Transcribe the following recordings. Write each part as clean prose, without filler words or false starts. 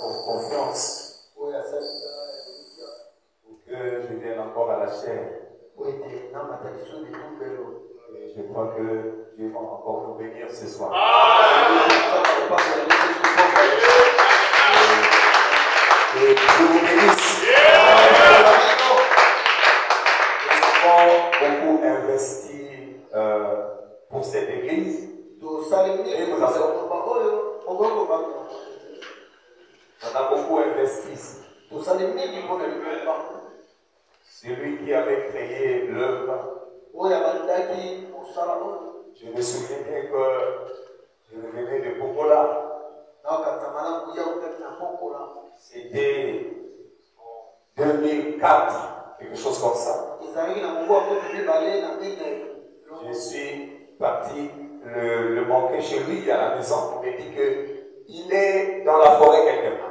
encore confiance pour que je vienne encore à la chair. Et je crois que Dieu va encore nous bénir ce soir. Et je vous bénisse. Nous avons beaucoup investi pour cette église. Et nous on a beaucoup investi ici. Celui qui avait créé l'œuvre, je me souviens que je revenais de Popola. C'était en 2004, quelque chose comme ça. Je suis parti le manquer chez lui à la maison. Il m'a dit qu'il est dans la forêt quelque part.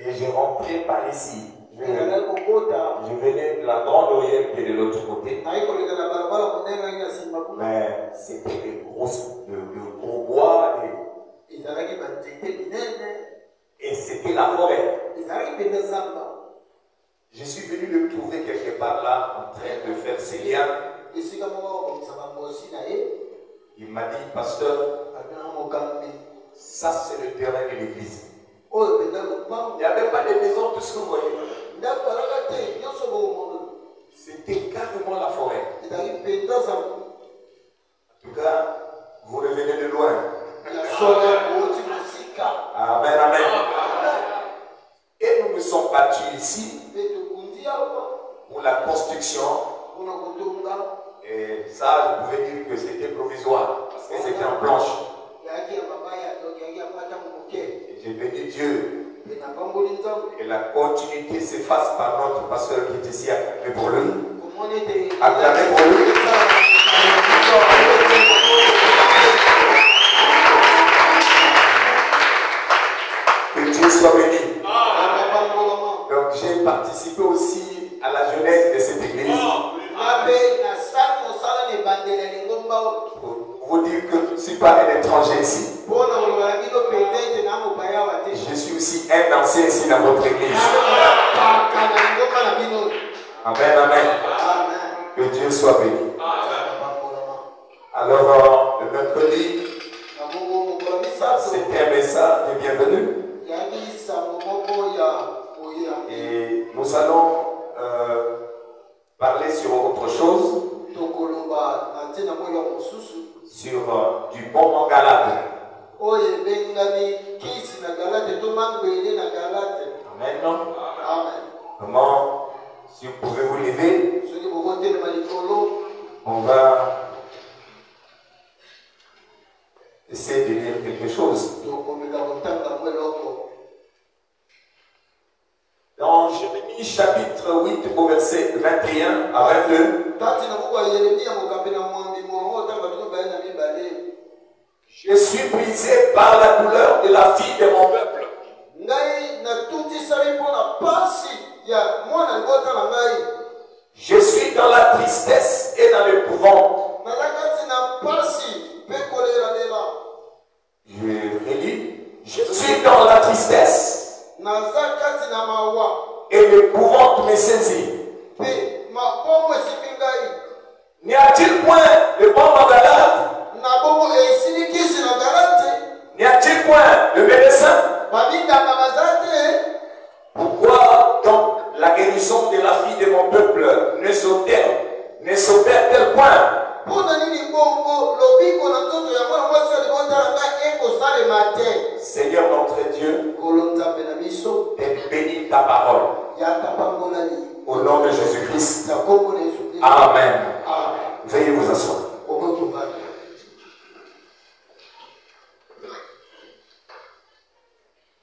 Et je rentrais par ici. Je venais de la grande orielle qui est de l'autre côté. Mais c'était de gros bois. Et c'était la forêt. Je suis venu le trouver quelque part là, en train de faire ses liens. Il m'a dit, pasteur, ça c'est le terrain de l'église. Il n'y avait pas de maison, tout ce que vous voyez. C'était carrément la forêt. En tout cas, vous revenez de loin. Amen, amen. Et nous nous sommes battus ici pour la construction. Et ça, je pouvais dire que c'était provisoire, parce que c'était en planche. Et j'ai béni Dieu. Et la continuité s'efface par notre pasteur qui est ici. Acclamez pour lui. Acclamez pour lui. Que Dieu soit béni. Donc j'ai participé aussi à la jeunesse de cette église. Pour vous dire que je ne suis pas un étranger ici. Je suis aussi un ancien ici dans votre église. Amen, amen. Que Dieu soit béni. Alors, le mercredi, c'était un message de bienvenue. Et nous allons parler sur autre chose. Sur du bon mangalade. Amen. Comment, si vous pouvez vous lever, on va essayer de lire quelque chose. Dans Jérémie chapitre 8 au verset 21 à 22. Je suis brisé par la douleur de la fille de mon peuple. Je suis dans la tristesse et dans l'épouvante. Je relis. Je suis dans la tristesse et l'épouvante me saisit. N'y a-t-il point de bon mangalade? N'y a-t-il point de médecin? Pourquoi donc la guérison de la fille de mon peuple ne s'opère-t-elle point? Seigneur notre Dieu, bénis ta parole. Au nom de Jésus-Christ. Amen. Veuillez vous asseoir.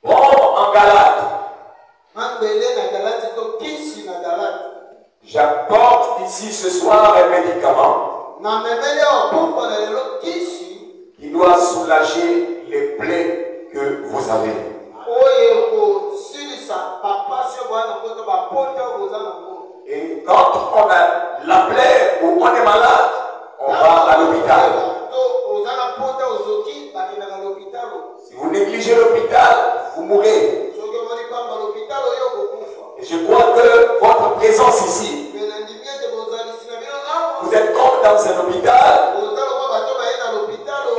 Bon en Galate. J'apporte ici ce soir un médicament qui doit soulager les plaies que vous avez. Et quand on a la plaie ou on est malade, on va à l'hôpital. négligez l'hôpital, vous mourrez. Et je crois que votre présence ici, vous êtes comme dans un hôpital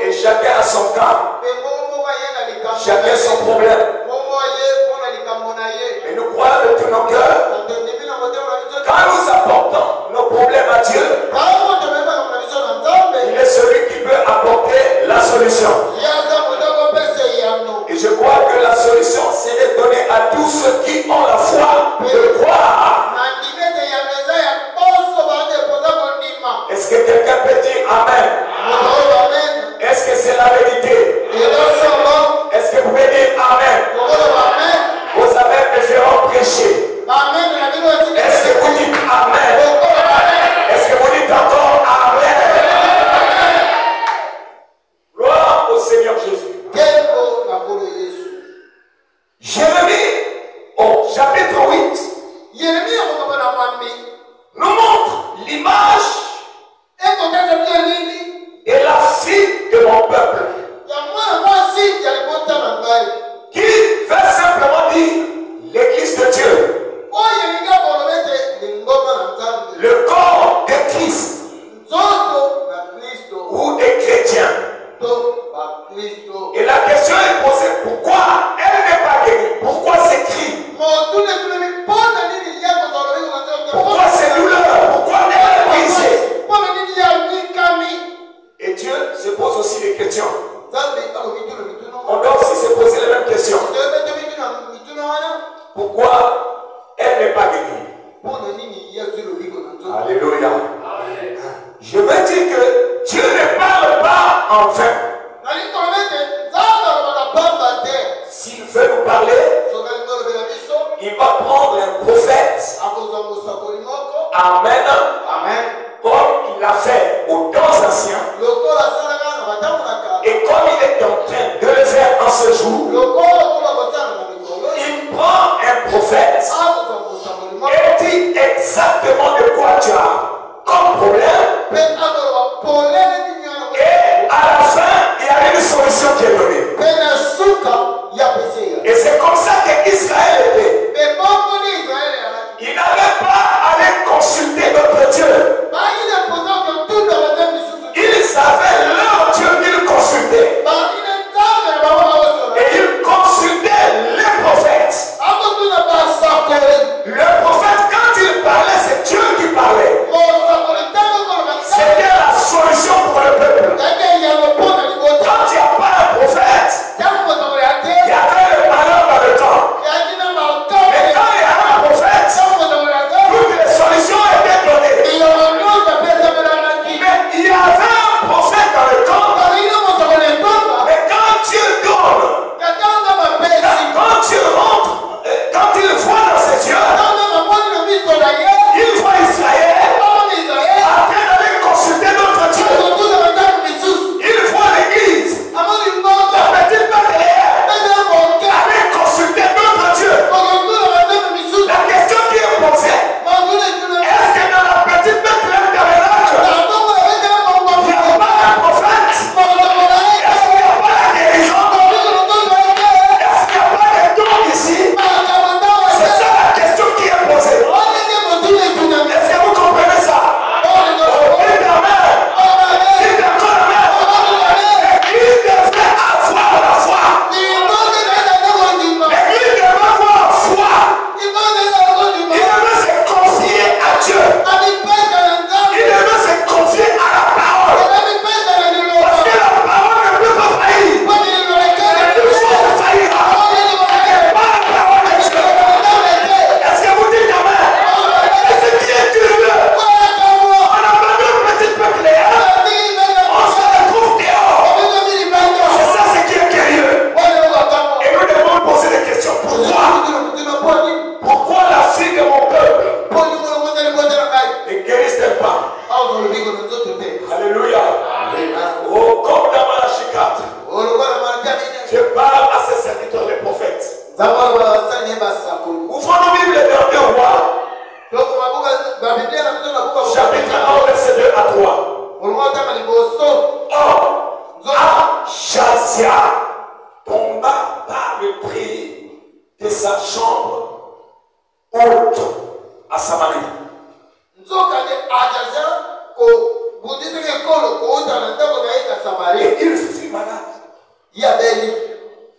et chacun a son cas, chacun son problème. Mais nous croyons de tout nos cœurs, quand nous apportons nos problèmes à Dieu, il est celui qui peut apporter la solution. Et je crois que la solution, c'est de donner à tous ceux qui ont la foi de croire. Est-ce que quelqu'un peut dire Amen? Est-ce que c'est la vérité? Est-ce que vous pouvez dire Amen? Vous avez préféré prêcher. Est-ce que vous dites Amen? Est-ce que vous dites encore Amen? Gloire au Seigneur Jésus. Jérémie, au chapitre 8, nous montre l'image et la fille de mon peuple, qui veut simplement dire l'église de Dieu, le corps de Christ ou des chrétiens. Et la question est posée, pourquoi elle n'est pas guérie? Pourquoi c'est cri? Pourquoi c'est douleur? Pourquoi elle est brisée? Et Dieu se pose aussi des questions. On doit aussi se poser les mêmes questions. Pourquoi elle n'est pas guérie? Alléluia. Je veux dire que Dieu ne parle pas en vain. S'il veut nous parler, il va prendre un prophète. Amen. Comme il l'a fait aux temps anciens. Et comme il est en train de le faire en ce jour, il prend un prophète et dit exactement de quoi tu as comme problème. Et à la fin, il y a une solution qui est donnée. Et c'est comme ça qu'Israël était. Il n'avait pas à aller consulter notre Dieu. Ils avaient leur Dieu qu'ils consultaient. Et ils consultaient les prophètes. Le prophète, quand il parlait, c'est Dieu qui parlait. C'était la solution pour le peuple. Quand il n'y a pas un prophète, il y avait le malheur dans le temps. Mais quand il y a un prophète, toutes les solutions étaient données. Mais il y avait un prophète dans le temps. Mais quand Dieu donne, quand Dieu rentre, quand il voit dans ses yeux, il voit Israël en train d'aller consulter notre Dieu. Il voit l'église, la petite Bethléem, aller consulter notre Dieu. La question qui est posée, est-ce que dans la petite Bethléem tabernacle, il n'y a pas un prophète? Est-ce qu'il n'y a pas la guérison? Est-ce qu'il n'y a pas des dons ici? C'est ça la question qui est posée. Est-ce que vous comprenez ça? Dites Amen. Dites encore Amen. L'église devait avoir la foi. L'église devait avoir foi. Il devait se confier à Dieu. Il devait se confier à la parole. Parce que la parole ne peut pas faillir. Le faux faillira. Mais pas la parole de Dieu. Est-ce que vous dites Amen? Et ce qui est curieux, on abandonne petite Bethléem, on se retrouve dehors. C'est ça ce qui est curieux. Et nous devons poser des questions. Pourquoi la fille de mon peuple ne guérisse-t-elle pas? Alléluia. Oh, comme dans Malachie 4, je parle à ces serviteurs les prophètes. Ouvrons nos Bibles dans 2 Rois, chapitre 1, verset 2 à 3. Or, Achazia tomba sa chambre haute à Samarie. Et il fut malade.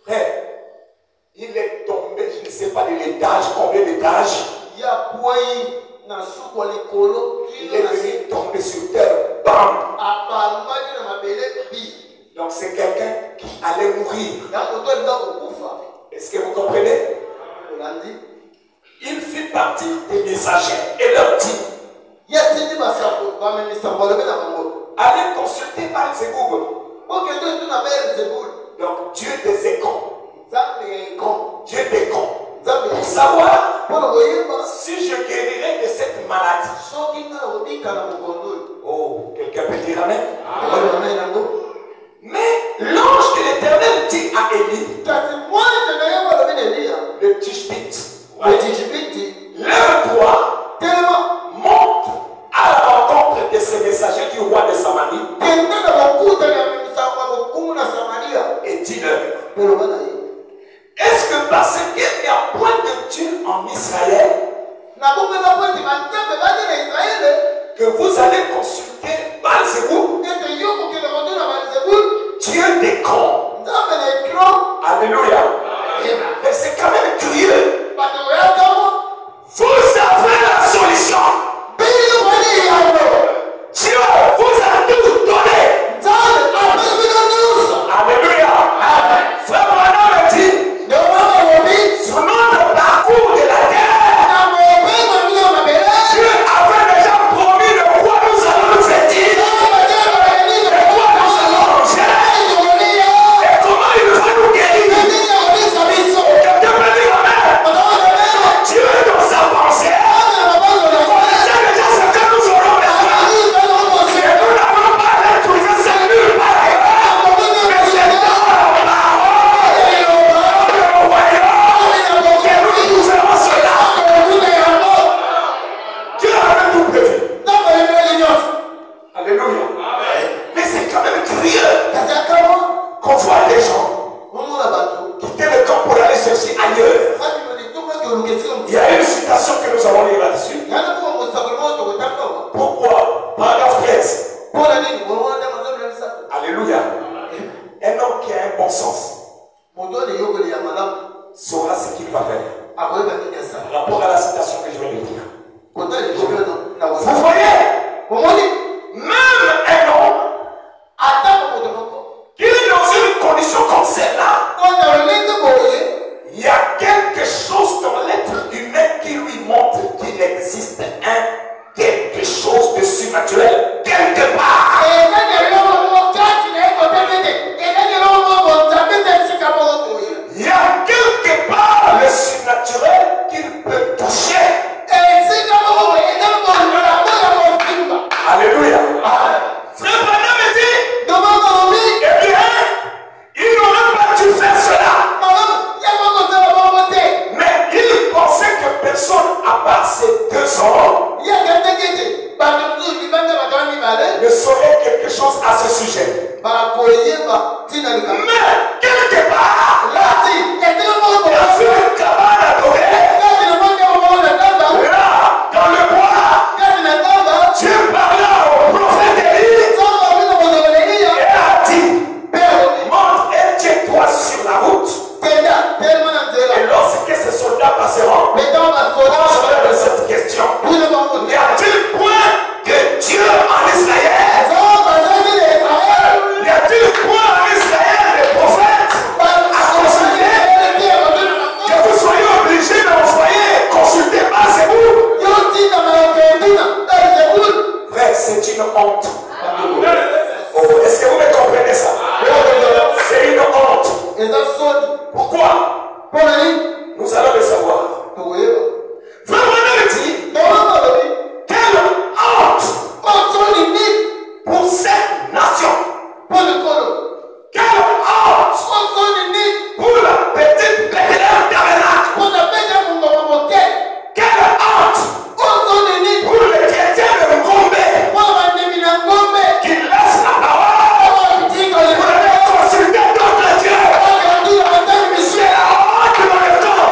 Frère, il est tombé, je ne sais pas de l'étage, combien d'étages. Il est venu tomber sur terre. Bam! Donc c'est quelqu'un qui allait mourir. Est-ce que vous comprenez? Il fit partie des messagers et leur dit: allez consulter Baal-Zéboul. Donc Dieu des écons. Dieu des cons. Pour savoir si je guérirai de cette maladie. Oh, quelqu'un peut dire amen? Mais l'ange de l'Éternel dit à Élie, le Tishbite, lève-toi, monte à la rencontre de ces messagers du roi de Samarie et dis-leur: est-ce que parce qu'il n'y a point de Dieu en Israël que vous allez consulter Baal-Zéboul, Dieu des cons? Alléluia. Mais c'est quand même curieux. Vous avez la solution. Dieu vous a tout donné. Alléluia. Frère Branham me dit, selon le parcours de la terre, Dieu avait déjà promis de quoi nous allons nous vêtir, de quoi nous allons manger, et comment il va nous guérir. Quelqu'un peut dire amen. Dieu dans sa pensée connaissait déjà ce que nous aurons besoin. Et nous n'avons pas l'être c'est nulle part ailleurs. Mais c'est dans la parole de nos royaumes que nous verrons cela. Dieu avait tout prévu. Alléluia. Mais c'est quand même curieux qu'on voit des gens quitter le camp pour aller chercher ailleurs. Il y a une citation que nous avons lue là-dessus. Pourquoi? Paragraphe 13. Alléluia. Un homme qui a un bon sens saura ce qu'il va faire. Par rapport à la citation que je viens de dire. Vous voyez? Même un homme qui est dans une condition comme celle-là, il y a quelque chose dans l'être humain qui lui montre qu'il existe quelque chose de surnaturel quelque part. Il y a quelque part le surnaturel qu'il peut toucher. Alléluia. Frère Branham me dit, eh bien, il n'aurait pas dû faire cela. Mais il pensait que personne, à part ces deux hommes, ne saurait quelque chose à ce sujet. Mais quelque part, il y a une cabane adorée. Là, dans le bois, Dieu parla au prophète Élie et a dit: monte et tiens-toi sur la route. Et lorsque ces soldats passeront, on se pose cette question: y a-t-il point de Dieu en Israël? Y a-t-il point en Israël des prophètes à consulter? Que vous soyez obligés d'envoyer consulter Baal-Zéboul. Frère, c'est une honte. Oh, est-ce que vous me comprenez ça? C'est une honte. Pourquoi? Nous allons le savoir. Frère Branham dit: quelle honte pour cette nation. Quelle honte pour la petite Bethléem tabernacle. Quelle honte pour les chrétiens de Ngombe qui laissent la parole pour aller consulter d'autres dieux. C'est la honte de mon temps.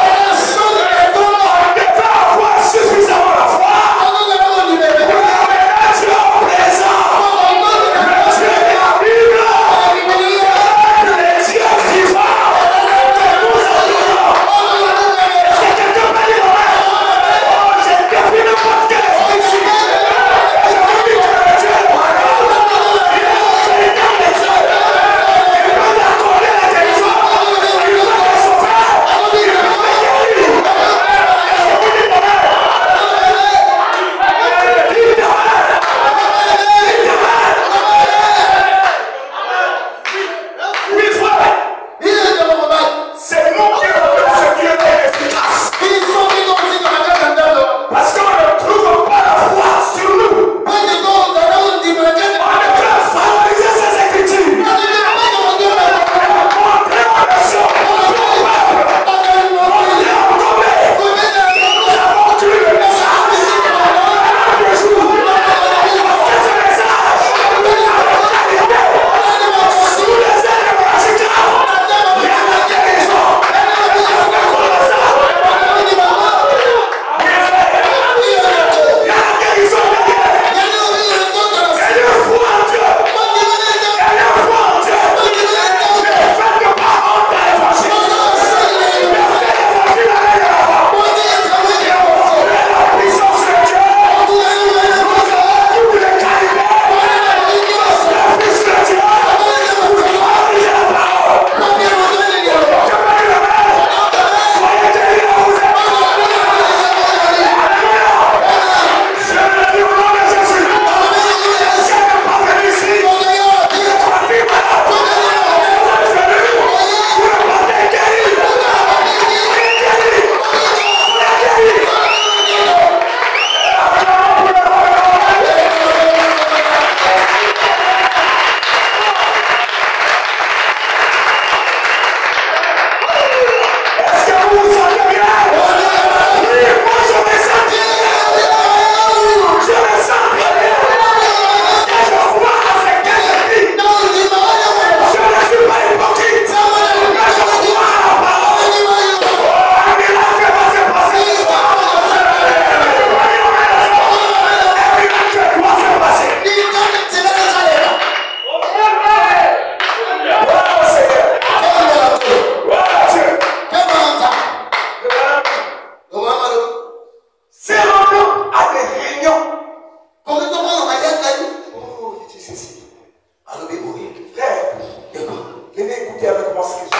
ce que je dis.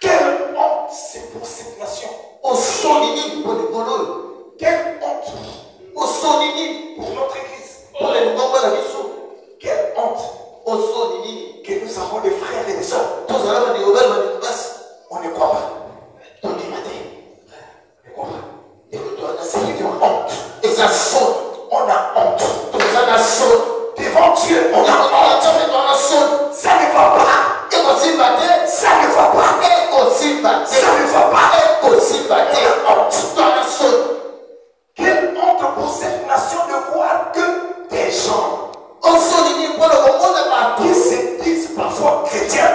Quelle honte c'est pour cette nation. Quelle honte pour notre église. Quelle honte que nous avons des frères et des sœurs. On ne croit pas. On ne croit pas. C'est une honte. On a honte. Devant Dieu, on a honte. Ça ne va pas. Ça ne va pas. Ça ne va pas. Honte. Quelle honte pour cette nation de voir que des gens qui se disent parfois chrétiens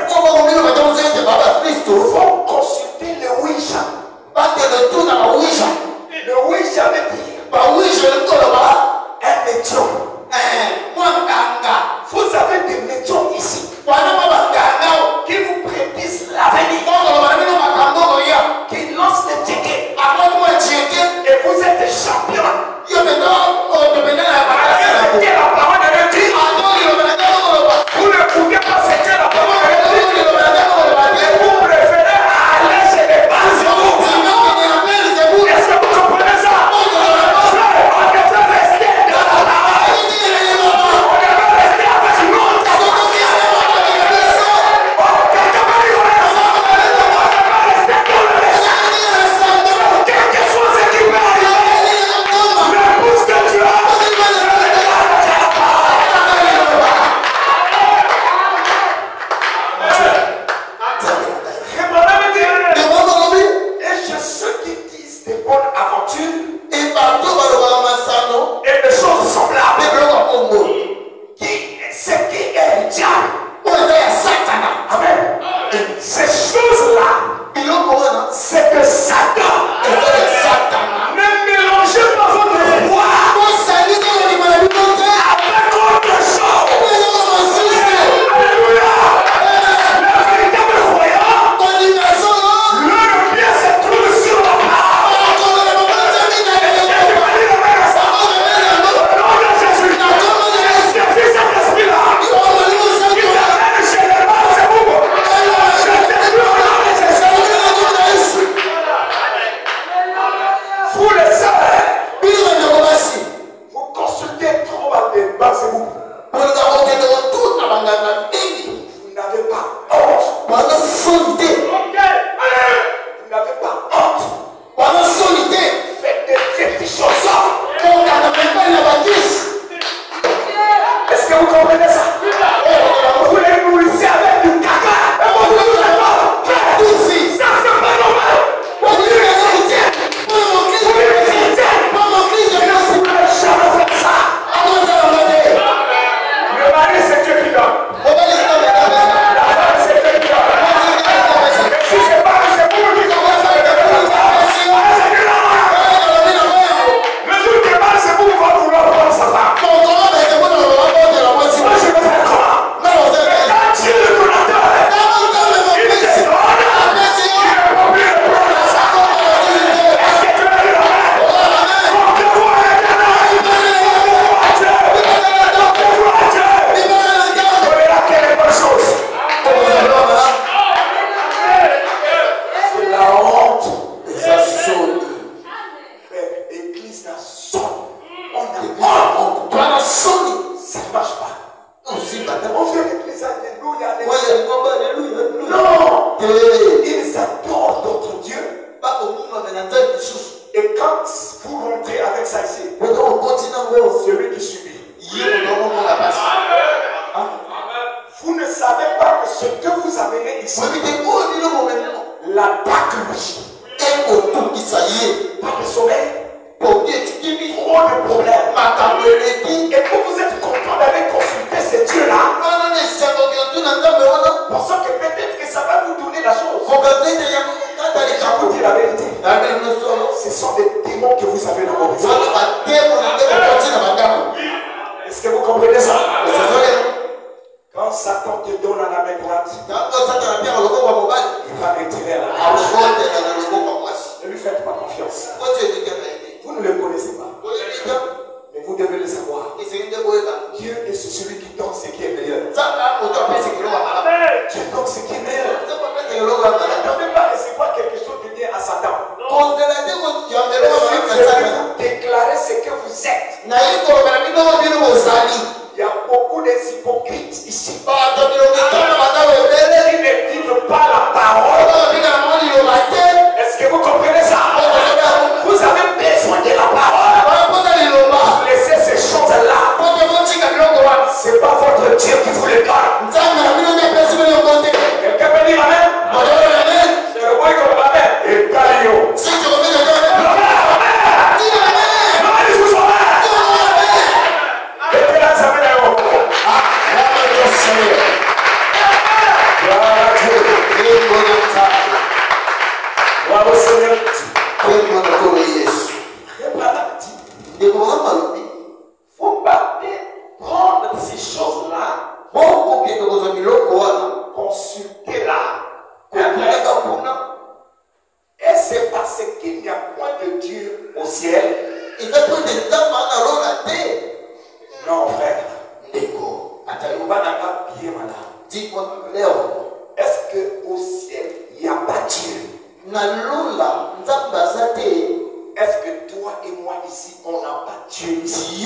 vont consulter le Ouija. Le Ouija veut dire un médium. Vous avez des médiums ici qui vous prédisent l'avenir, qui lancent des tickets et vous êtes champion. Acceptez la parole de Dieu. Vous ne pouvez pas accepter la parole de Dieu. Vous préférez aller chez les bases. Est-ce que vous comprenez ça? On devrait rester dans la parole. On devrait rester avec nous. Quelque chose qui va arriver. Mais pour ce que tu as, et chez ceux qui disent des bonnes aventures et des choses semblables, c'est qui est le diable. Amen. Ces choses-là, c'est que Satan. Ne mélangez pas votre foi avec autre chose. Alléluia. Le véritable croyant, leur bien se trouve sur la parole. Vous les savez, vous consultez trop à des bases. Vous n'avez pas honte. Vous n'avez pas honte. Faites des fétichos. Est-ce que vous comprenez ça? Vous les nourrissez avec du caca. Et vous vous ça c'est pas normal. Vous les chrétiens. Vous les chrétiens. Vous ne pouvez jamais faire ça. Le mari c'est Dieu qui donne. La femme c'est Dieu qui donne. Mais si c'est pas c'est vous qui commencez à le faire. Le jour qui mal c'est vous qui va vouloir prendre sa femme. Moi je vais faire comment? Quand Dieu le donateur, il te donne, il est obligé de prendre ça. Est-ce que tu as lu la main? Comme de vous quelle bonne chose. C'est la honte. L'église n'a sonne. On a honte. Ça ne marche pas. On fait l'église, alléluia, alléluia. Non. Ils adorent notre Dieu. Et quand vous rentrez avec ça ici, celui qui subit. Vous ne savez pas que ce que vous amenez ici, l'attaque magique, pas de sommeil, trop de problèmes. Et vous vous êtes content d'aller consulter ces dieux-là, pensant que peut-être que ça va vous donner la chose. Je vous dis la vérité. Ce sont des démons que vous avez dans vos vies. Est-ce que vous comprenez ça? Quand Satan te donne à la main droite, il va retirer à la main droite. Ne lui faites pas confiance. Vous ne le connaissez pas. Mais vous devez le savoir. Dieu est celui qui donne ce qui est meilleur. Est-ce qu'au ciel, il n'y a pas Dieu? Est-ce que toi et moi ici, on n'a pas Dieu ici?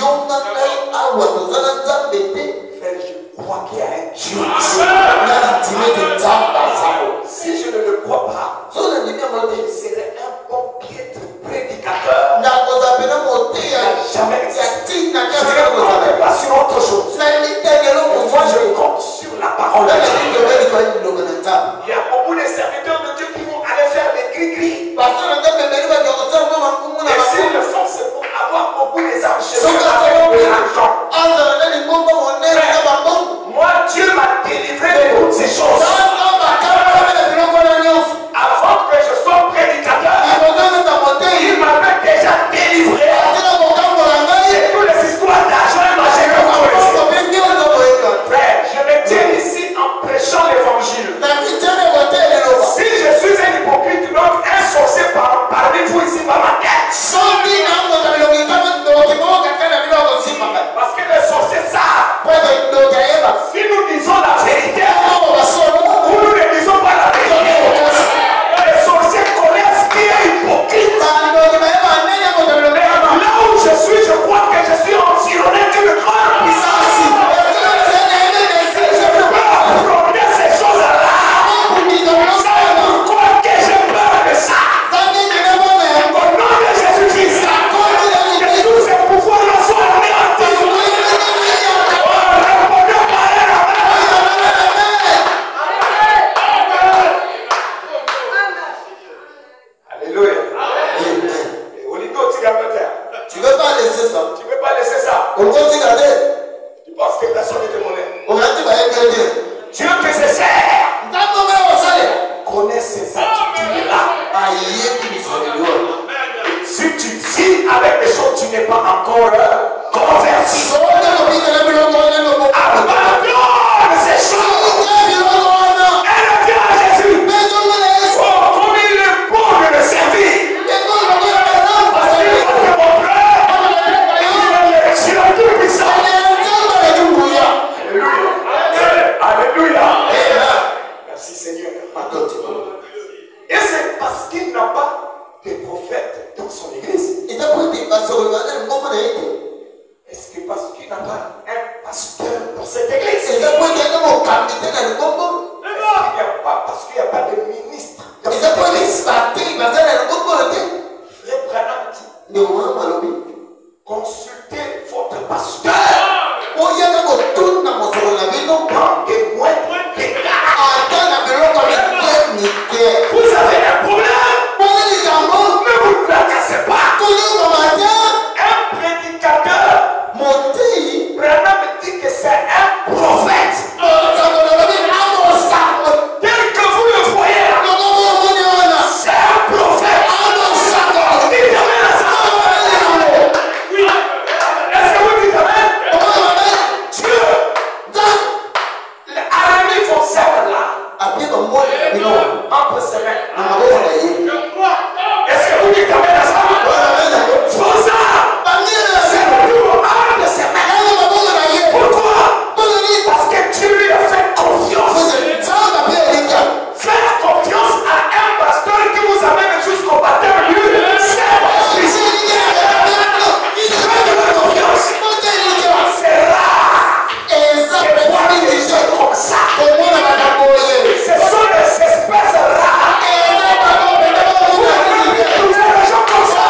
Frère, je crois qu'il y a un Dieu ici. Si je ne le crois pas, je serai un bon piètre prédicateur. Jamais existé. Je ne compte pas sur autre chose. Moi, je compte sur la parole de Dieu. Il y a beaucoup de serviteurs de Dieu qui vont aller faire des gris-gris. Et s'ils le font, c'est pour avoir beaucoup des âmes chez eux avec de l'argent. Moi, Dieu m'a délivré de toutes ces choses. Avant que je sois prédicateur, il m'avait déjà délivré. Et toutes les histoires d'argent, il m'a jamais connaissé. Frère, je me tiens ici en prêchant l'évangile. Si je suis un hypocrite, donc un sorcier parmi vous ici par ma tête. Parce que les sorciers savent. Si nous disons la vérité, ou nous ne disons pas la vérité, les sorciers connaissent qui est hypocrite. Là où je suis, je crois que je suis environné d'une grande puissance. Je ne peux pas affronter ces choses-là. C'est pourquoi que j'ai peur de ça. Au nom de Jésus-Christ, que tous ces pouvoirs-là soient anéantis. Alléluia. Tu ne veux pas laisser ça. Tu ne veux pas laisser ça. Tu penses que personne ne te monnaie. Dieu que je sers connaît ces attitudes-là. Si tu vis avec les choses, tu n'es pas encore converti. Abandonne ces choses. Elle vient à Jésus. Oh, comme il est bon de le servir. Parce qu'il est mon frère. Il est le Dieu tout-puissant. Alléluia. Alléluia. Merci Seigneur. Et c'est parce qu'il n'a pas de prophète dans son église. Est-ce que parce qu'il n'a pas un pasteur dans cette église? Parce qu'il n'y a pas de ministre dans cette église. Consultez votre pasteur. Dans des moindres dégâts. Vous avez un problème. Ne vous tracassez pas. Un prédicateur. Branham dit que c'est un prophète. Tel que vous le voyez là. C'est un prophète. Dites amen à ça. Est-ce que vous dites amen? Dieu. Les aramis vont servir là. Entre ses mains. Est-ce que vous dites amen à ça? Faut ça. C'est le plus haut de ses mains. Pourquoi? Parce que Dieu lui a fait confiance. Faire confiance à un pasteur qui vous amène jusqu'au baptême, lui, c'est Christ. Faites de la confiance. C'est rare. Que voir des gens comme ça. Ce sont des espèces rares. Vous avez trouvé des gens comme ça.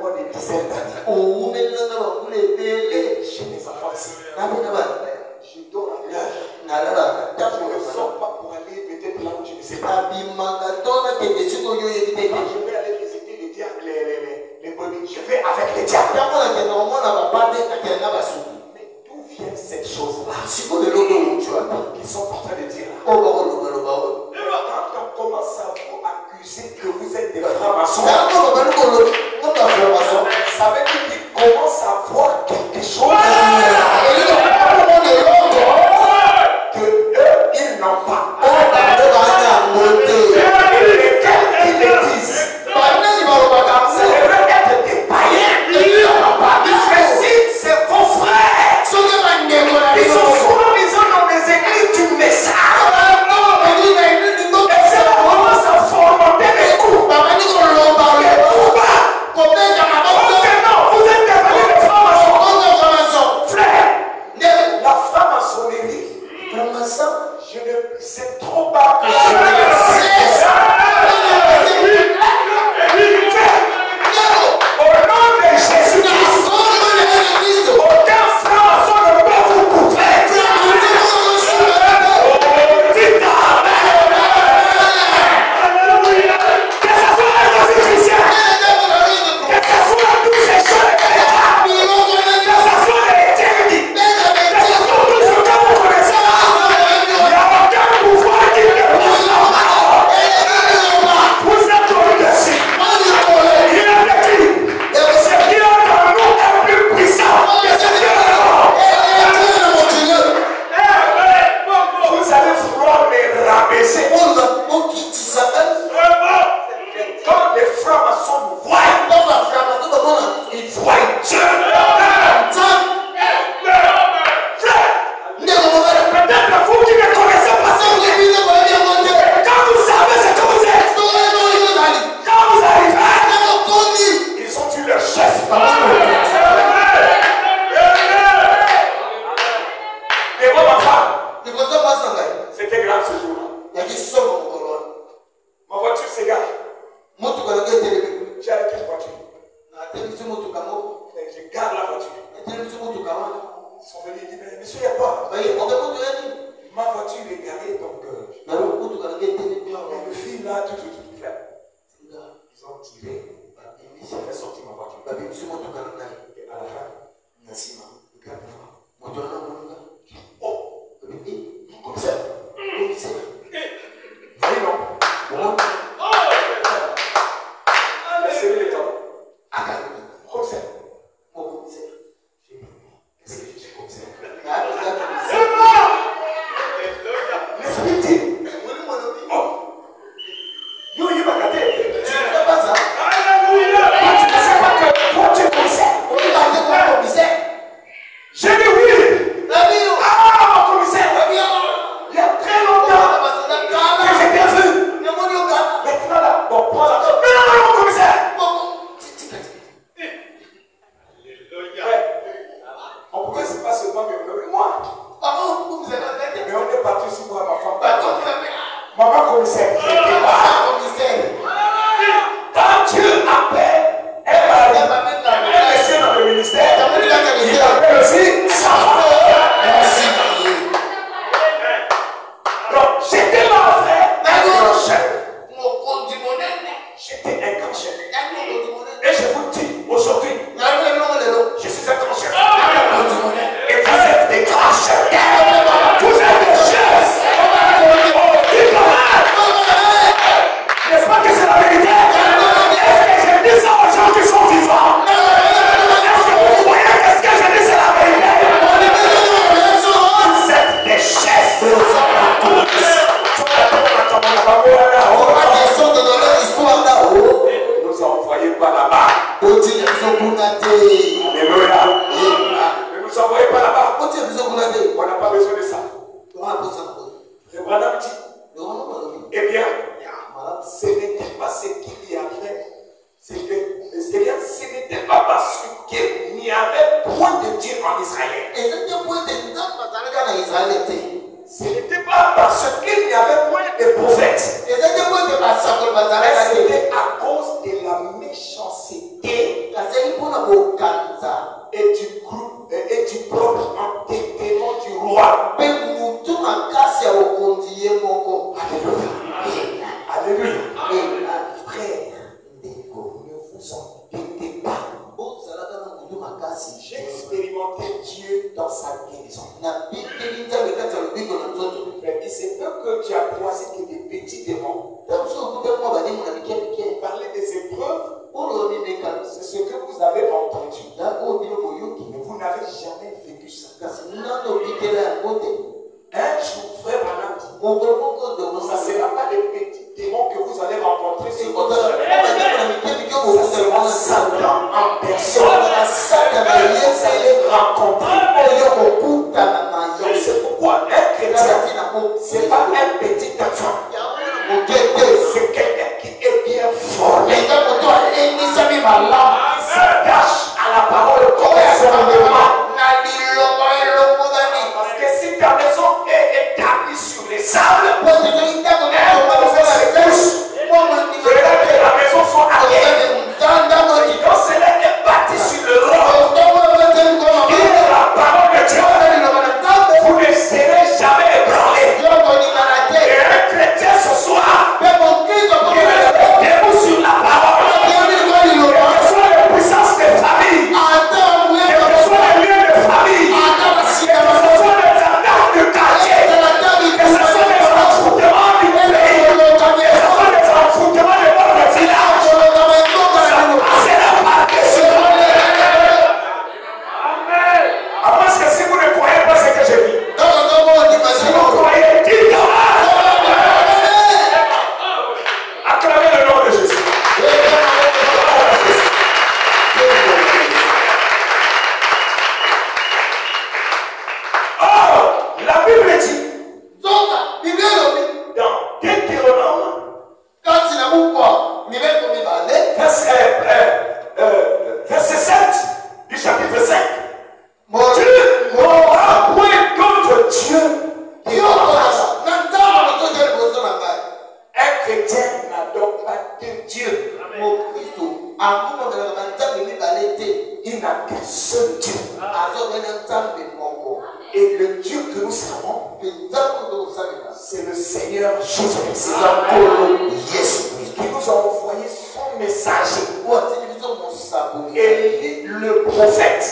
maintenant des dizaines d'années. J'ai mes enfants ici. Je dors à l'heure. Je ne sors pas pour aller peut-être là où je ne sais pas. Quand je vais aller visiter les diables, les brebis, je vais avec les diables. Mais d'où vient cette chose-là? Qu'ils sont en train de dire là. Quand on commence à vous accuser que vous êtes des francs-maçons, ça veut dire qu'ils commencent à voir quelque chose que eux, ils n'ont pas. Ils le disent. Ça devrait être des païens. Mais si c'est vos frères, ils sont souvent dans les églises du message. Et ça commence à fomenter les coups. Vous êtes devenus des francs-maçons. Frère, la franc-maçonnerie, c'est trop bas que je ne sais ça. Au nom de Jésus-Christ, aucun franc-maçon ne peut vous couvrir. Que ce soit un chrétien, que ce soit tous ces choses, que ce soit les interdits, que ce soit tout ce que vous connaissez là, il n'y a aucun pouvoir qui ne peut pas. Vous êtes au-dessus. Il a vécu. Ce qui est en nous est plus puissant que ce qui est en nous. Vous allez vouloir les rabaisser. Quand les francs-maçons nous voient, ils voient Dieu. Peut-être vous qui ne connaissez pas ça, quand vous savez ce que vous êtes, quand vous arrivez, ils ont eu leur chef. Et moi, ma femme, c'était grave ce jour-là. Ma voiture s'égare. J'ai arrêté la voiture. Je garde la voiture. Ils sont venus et disent, mais monsieur, il y a quoi? Ma voiture est garée, donc le fil là, tout fait. Ils ont tiré, ils ont fait sortir ma voiture. Et à la fin, le gars oh, commissaire. Oui, non. Laissez-le les temps. Commissaire. Qu'est-ce que je suis commissaire? L'esprit dit. Oh. Yo, il va gâter. Tu ne fais pas ça. Tu ne sais pas que toi tu es commissaire. et du propre entêtement du roi. Alléluia. Alléluia. Frère, ne vous embêtez pas. J'ai expérimenté Dieu dans sa guérison. Mais il se peut que tu as croisé que des petits démons. Parler des épreuves, c'est ce que vous avez entendu. Mais vous n'avez jamais vécu ça. Un jour, frère Branham, ça ne sera pas des petits démons que vous allez rencontrer sur votre chemin. Ça sera Satan en personne. Vous allez rencontrer. Donc c'est pourquoi un chrétien, ce n'est pas un petit enfant. C'est quelqu'un qui est bien formé. Qui s'attache à la parole correctement. Parce que si ta maison est établie sur les sables, la maison soit arrière. Quand cela est bâti sur le roc, qui est la parole de Dieu, vous ne serez jamais ébranlé. Et un chrétien ce soir, qui reste debout sur la parole, quelles sont les puissances des familles, quels sont les lieux de famille, quels sont les gendarmes du quartier, quels sont les affrontements du pays, quels sont les affrontements de votre village. Ça passera par question. Parce que si vous ne croyez pas ce que je dis, si vous croyez, dites acclamez le nom de Jésus. Oh, la Bible dit dans Deutéronome, verset 7 du chapitre 5, Dieu n'aura point d'autre Dieu que un chrétien n'adore pas de Dieu. Il n'a qu'un seul Dieu. Et le Dieu que nous savons, c'est le Seigneur Jésus-Christ. Qui nous a envoyé son message. Et le prophète,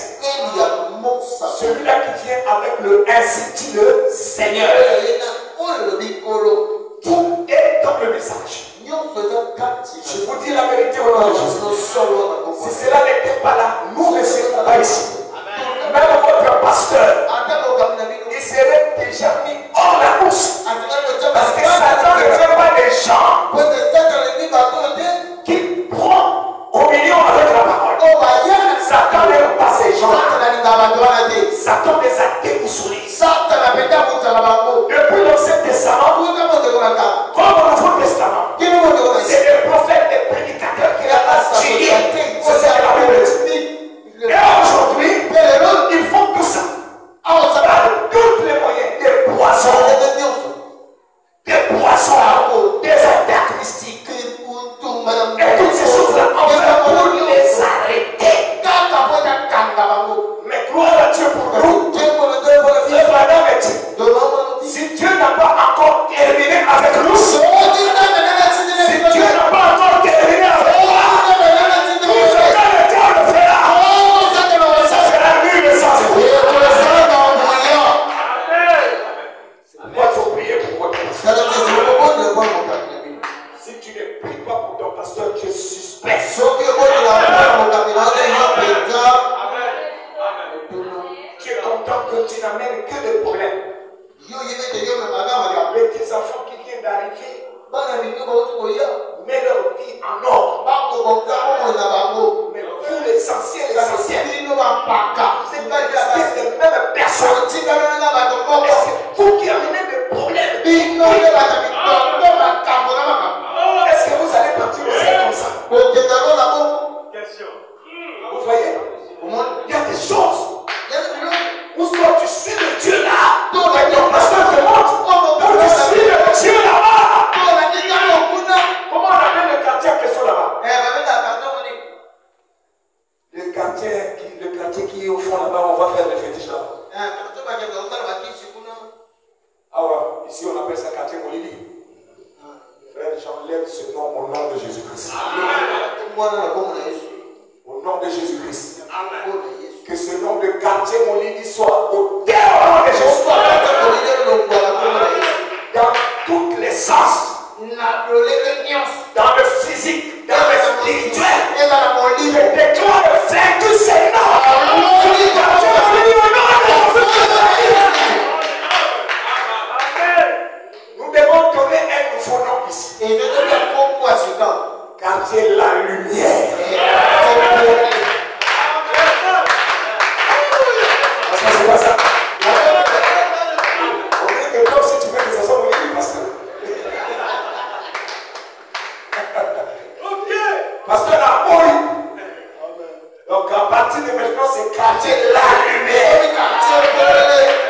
celui-là qui vient avec le ainsi dit le Seigneur. Tout est dans le message. Je vous dis la vérité au nom de Jésus. Si cela n'était pas là, nous ne serions pas ici. Même votre pasteur, il serait déjà mis hors la course. Parce que Satan ne fait pas des gens qui prend au milieu avec la parole. Satan n'aime pas ces gens. Satan les a déboussolés. Depuis l'Ancien Testament, comme au Nouveau Testament, c'est des prophètes, des prédicateurs qui l'ont tué. C'est ce que la Bible dit. Et aujourd'hui, ils font tout ça. Par tous les moyens, des poissons, des attaques mystiques. Et toutes ces choses-là, on fait pour les arrêter. Mais gloire à Dieu pour nous. Si Dieu n'a pas encore terminé avec nous, si Dieu n'a pas encore terminé avec toi, tout ce que le diable fera, ça sera nul et sans effet. Moi, il faut prier pour votre pasteur. Si tu ne pries pas pour ton pasteur, tu es suspect. Tu es content que tu n'amènes que des problèmes. Il y a des enfants qui viennent d'arriver. Mets leur vie en ordre. Mais pour l'essentiel, c'est pas les mêmes personnes. Et c'est vous qui amenez des problèmes. Est-ce que vous allez partir aussi comme ça? Vous voyez? Il y a des choses où toi tu suis le Dieu là. Et ton pasteur te montre. Tu suis le Dieu là-bas. Comment on appelle le quartier en question là-bas? Le quartier moitié qui est au fond là-bas, on va faire le fétiche là-bas. Ah ouais, ici on appelle ça quartier Molili. Frère, j'enlève ce nom au nom de Jésus-Christ. Au nom de Jésus-Christ. Que ce nom de quartier Molili soit au dehors de Jésus. Dans toutes les sens. Dans le physique, dans le spirituel. Je déclare le frère tous ces noms. Nous devons donner un nouveau nom ici. Quartier la lumière. C'est pas ça. On dit que toi aussi tu fais des assemblées, pasteur. Pasteur a mouru. Donc à partir de maintenant, c'est quartier la lumière.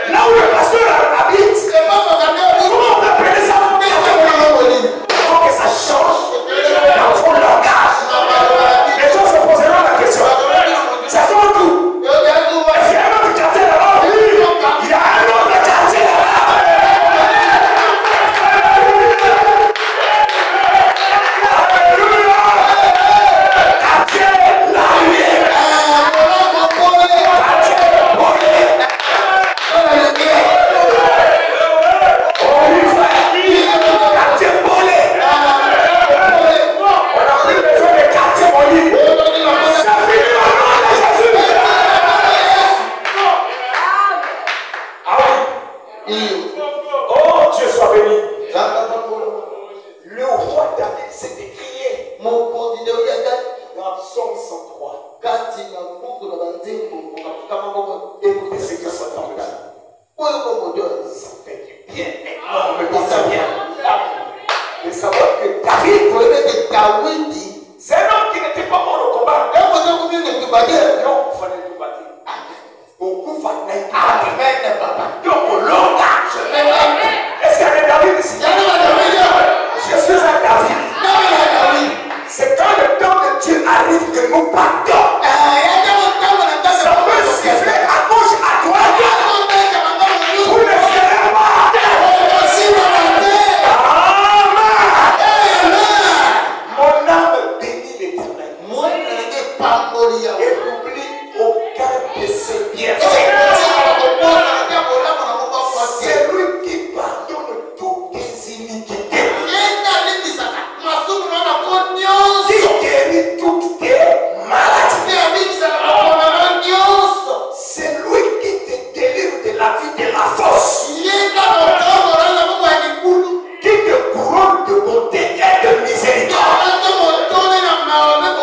Là où le pasteur habite, comment on appelle ça? Il faut que ça change dans vos langages. Les gens se poseront la question. Ça tombe d'où? Il y a un autre quartier là-bas. Il y a un autre quartier là-bas. Alléluia. Quartier la lumière. Quartier Bolé. Quartier Bolé. On n'a plus besoin de quartier Bolé. Ça fait le nom de Jésus. Ah oui. Oh, Dieu soit béni. Le roi David s'est écrié dans Psaume 103. Écoutez ce que ça tombe là. Ça fait du bien, énormément de bien. De savoir que David, c'est un homme qui n'était pas mort au combat. Non, il fallait tout bâtir. Beaucoup fallait. Donc, langage. Est-ce qu'il y a des David ici? Je suis un David. C'est quand le temps de Dieu arrive que nous partons. Ça peut siffler à gauche, à droite. Vous ne serez pas. Amen. Mon âme bénit l'Éternel. Et n'oublie aucun de ses bienfaits. C'est lui qui pardonne toutes tes iniquités. Qui guérit toutes tes maladies. C'est lui qui te délivre de la vie de la force. Qui te couronne de bonté et de miséricorde.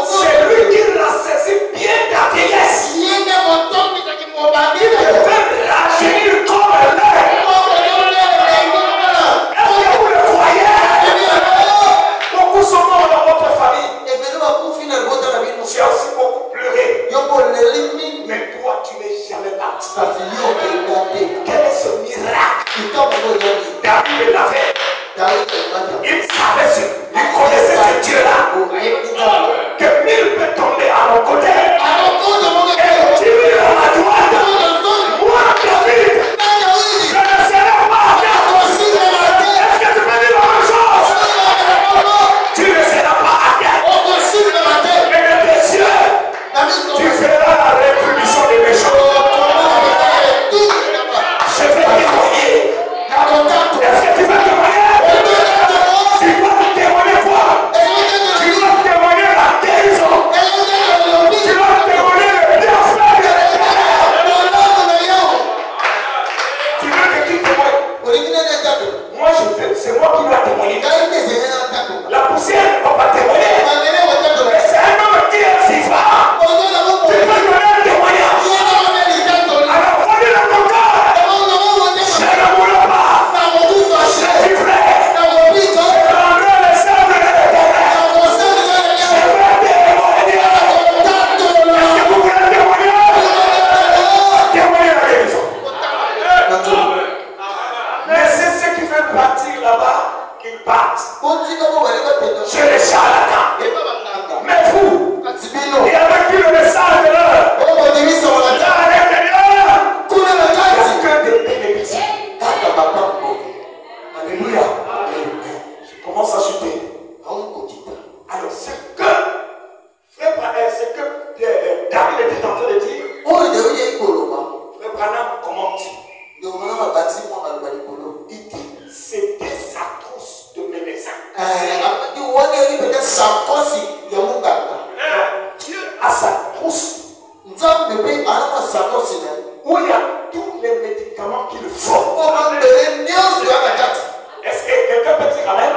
C'est lui qui rassasie bien ta vieillesse. Qui te où il y a tous les médicaments qu'il faut. Est-ce que quelqu'un peut dire amen?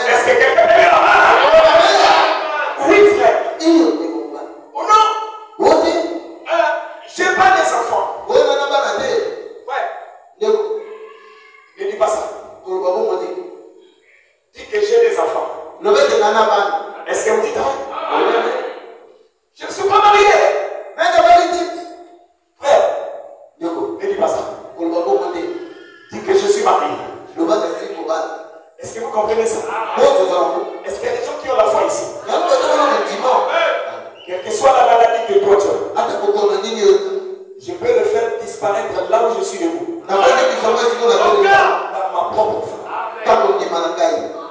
Est-ce que quelqu'un peut dire amen? Oui, frère. Oh non? J'ai pas des enfants. Ouais. Ne dis pas ça. Dis que j'ai des enfants. Est-ce que vous dites amen? Je ne suis pas marié. Frère, ne dis pas ça. Dis que je suis marié. Est-ce que vous comprenez ça? Est-ce qu'il y a des gens qui ont la foi ici? Quelle que soit la maladie que toi tu as, je peux le faire disparaître là où je suis debout. Par ma propre foi.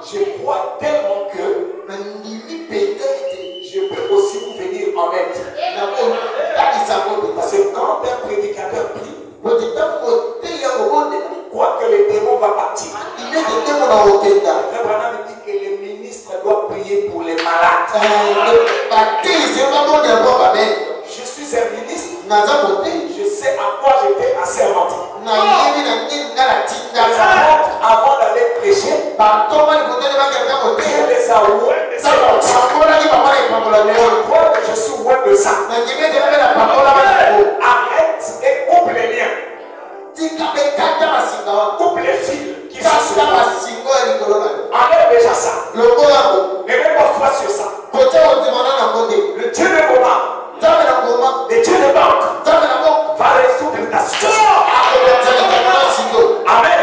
Je crois tellement que je peux aussi vous venir en aide. Parce que quand un prédicateur prie, quoi que le démon va partir. Frère Branham dit que les ministres doivent prier pour les malades. Je suis un ministre. Je sais à quoi j'étais assermenté. Avant d'aller prêcher, Dieu les a oués de ça. Je crois que je suis loin de ça. Arrête et coupe les liens. Coupe les fils qui sont sur toi. Enlève déjà ça. Ne mets pas foi sur ça. Le Dieu de Goma, le Dieu de banque, va résoudre ta situation. Amen.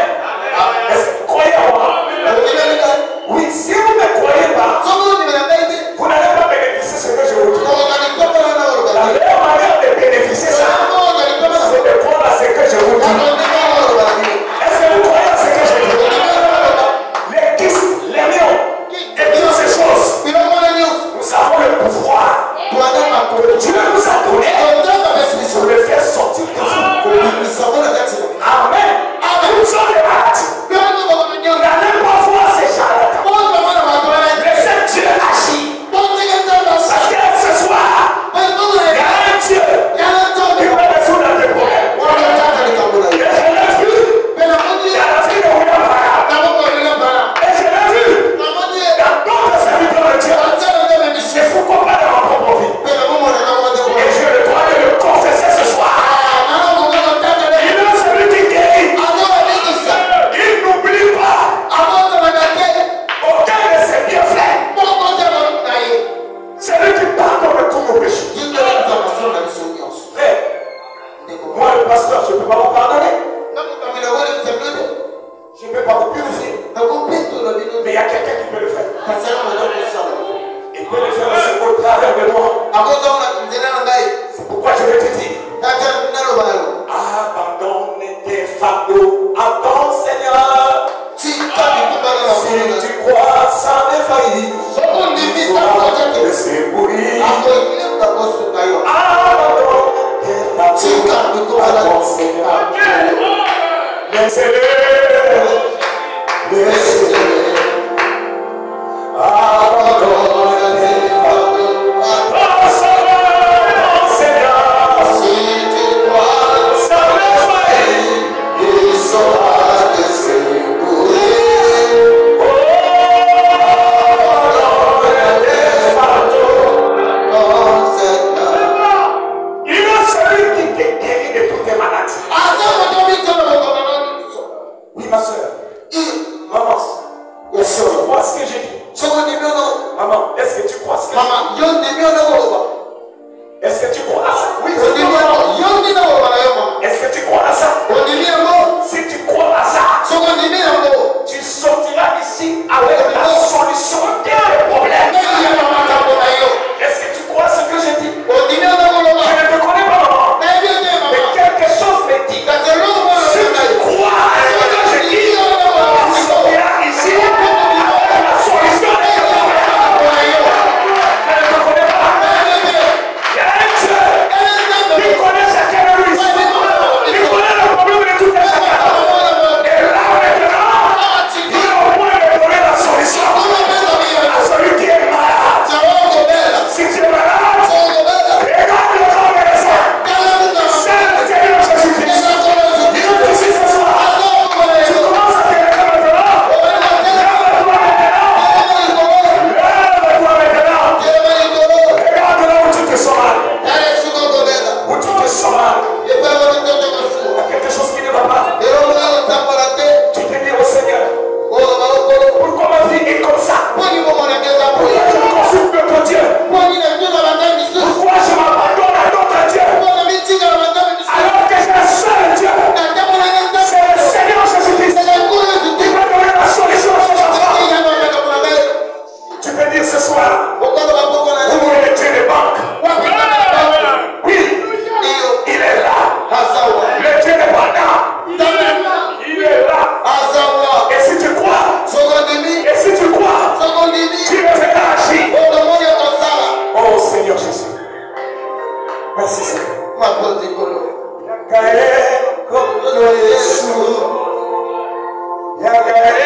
Est-ce que vous croyez en moi? Oui, si vous ne croyez pas, vous n'allez pas bénéficier ce que je vous dis. La meilleure manière de bénéficier ça, c'est de prendre à ce que je vous dis. Est-ce que vous croyez à ce que je vous dis? Les kystes, les lions, et toutes ces choses, nous avons le pouvoir. Dieu nous a donné pour le faire sortir de vous. Amen. Nous sommes les malades. N'allez pas voir ces charlatans. Laissez Dieu agir. Parce que ce soir, il y a un Dieu qui va résoudre tes problèmes. Et je l'ai vu. Il y a la vie de William Branham. Et je l'ai vu. Il y a d'autres serviteurs de Dieu. Il faut comprendre ma propre vie. Et je le dois de le confesser ce soir. Il est celui qui guérit. Il n'oublie pas aucun de ses bienfaits. C'est lui qui pardonne de tous nos péchés. Frère, moi le pasteur, je ne peux pas vous pardonner. Je ne peux pas vous purifier. Mais il y a quelqu'un qui peut le faire. Il peut le faire aussi au travers de moi. C'est pourquoi je vais te dire. Abandonne tes fardeaux à ton Seigneur. Si tu crois sans défaillir, laissez mourir. Abandonne tes fardeaux à ton Seigneur. Laissez-le. Laissez-le. Abandonne tes fardeaux à ton Seigneur. Si tu crois sans défaillir, il saura te secourir. Abandonne tes fardeaux à ton Seigneur. Il est celui qui te guérit de toutes tes maladies. Yakae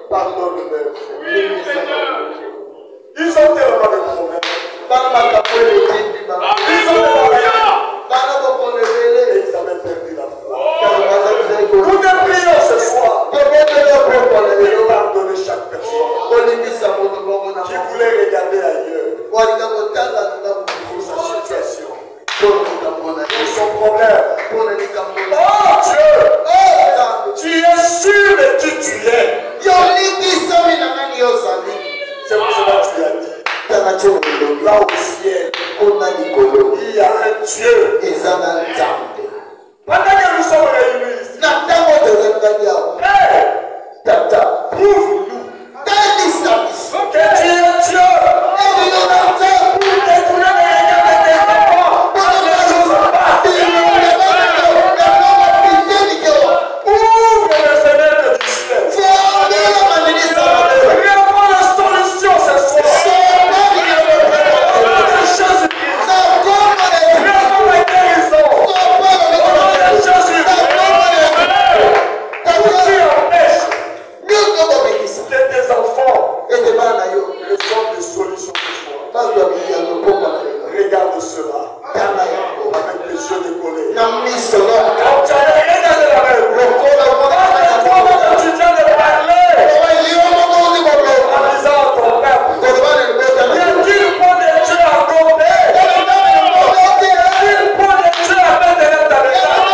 Pardonne-leur. Oui, Seigneur. Ils ont tellement de problèmes. Ils ont tellement de et ils avaient perdu la foi. Nous te prions ce soir. Pardonnez chaque personne qui voulait regarder ailleurs pour sa situation, pour son problème. Oh Dieu, tu es sûr de qui tu es. C'est pour cela que tu as dit. Là au ciel, il y a un Dieu. Pendant que nous sommes réunis ici, Tata, prouve-nous que tu es Dieu. Pour détourner les regards de tes enfants, les choses ouvre les fenêtres du ciel. Réponds la solution ce soir. Regarde cela avec les yeux décollés. Quand tu as rien de la même, quand tu viens de parler en disant à ton peuple, y a-t-il point de Dieu à côté? Y a-t-il point de Dieu à mettre dans les âmes?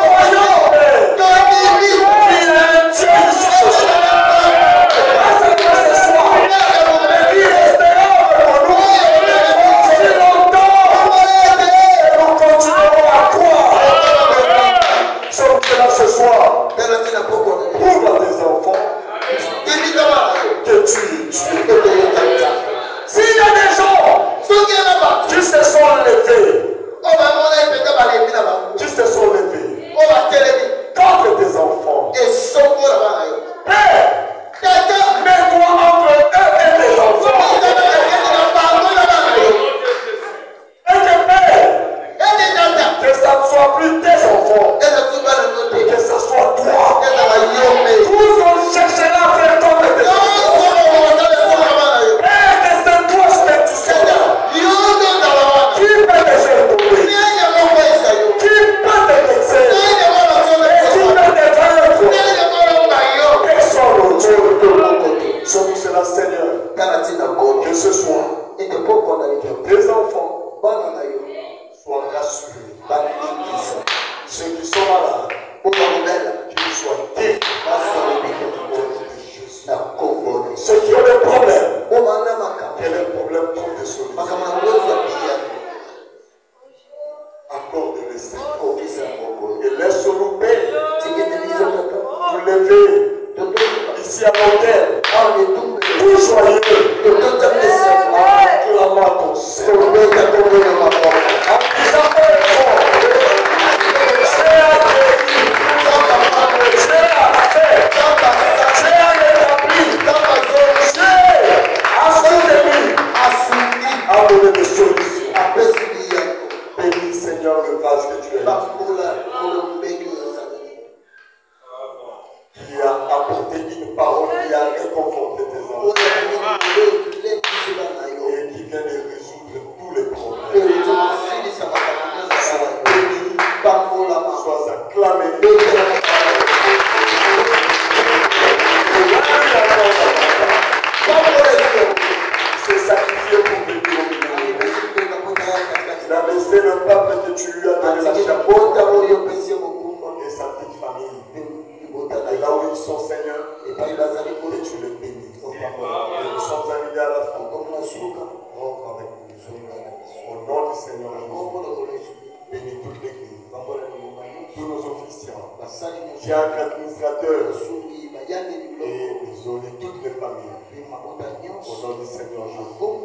Voyons, il y a un Dieu ici ce soir. Grâce à toi ce soir, et qui restera pour nous si longtemps, et nous continuerons à croire. Sommes là ce soir. Prouve à tes enfants que tu es Dieu. S'il y a des gens qui se sont levés, contre tes enfants, Père, mets-toi entre eux et tes enfants. Et que Père, que ça ne soit plus tes enfants, que ça soit toi. Tous on cherchera à faire contre tes enfants. Père, que c'est toi ce que tu sais. Qui peut te faire tomber? Qui peut te vexer? Et qui peut te vaincre? Personne autour. Sommes cela, Seigneur, que ce soit tes enfants soient rassurés. Ceux qui sont malades, qu'ils soient guéris. Ceux qui ont des problèmes, que les problèmes trouvent des solutions. Accorde-les, Seigneur. Et laisse-nous, Père, nous lever ici à l'hôtel, tout joyeux, en acclamant ton Seigneur. En disant fort, Dieu a guéri, Dieu a fait, Dieu a rétabli, Dieu a soutenu, a donné des solutions. Bénis, Seigneur, le vase que tu as qui a apporté une parole qui a réconforté tes enfants et qui vient de résoudre tous les problèmes. Sois béni, sois acclamé. C'est sacrifié pour venir au milieu. Il a laissé le peuple que tu lui as donné et sa petite famille. Et là où ils sont, Seigneur, et tu les bénis. Et nous sommes arrivés à la fin. Rentre avec nous. Au nom du Seigneur Jésus. Bénis toute l'église. Tous nos officiants. Diacres, administrateurs. Et toutes les familles. Au nom du Seigneur Jésus.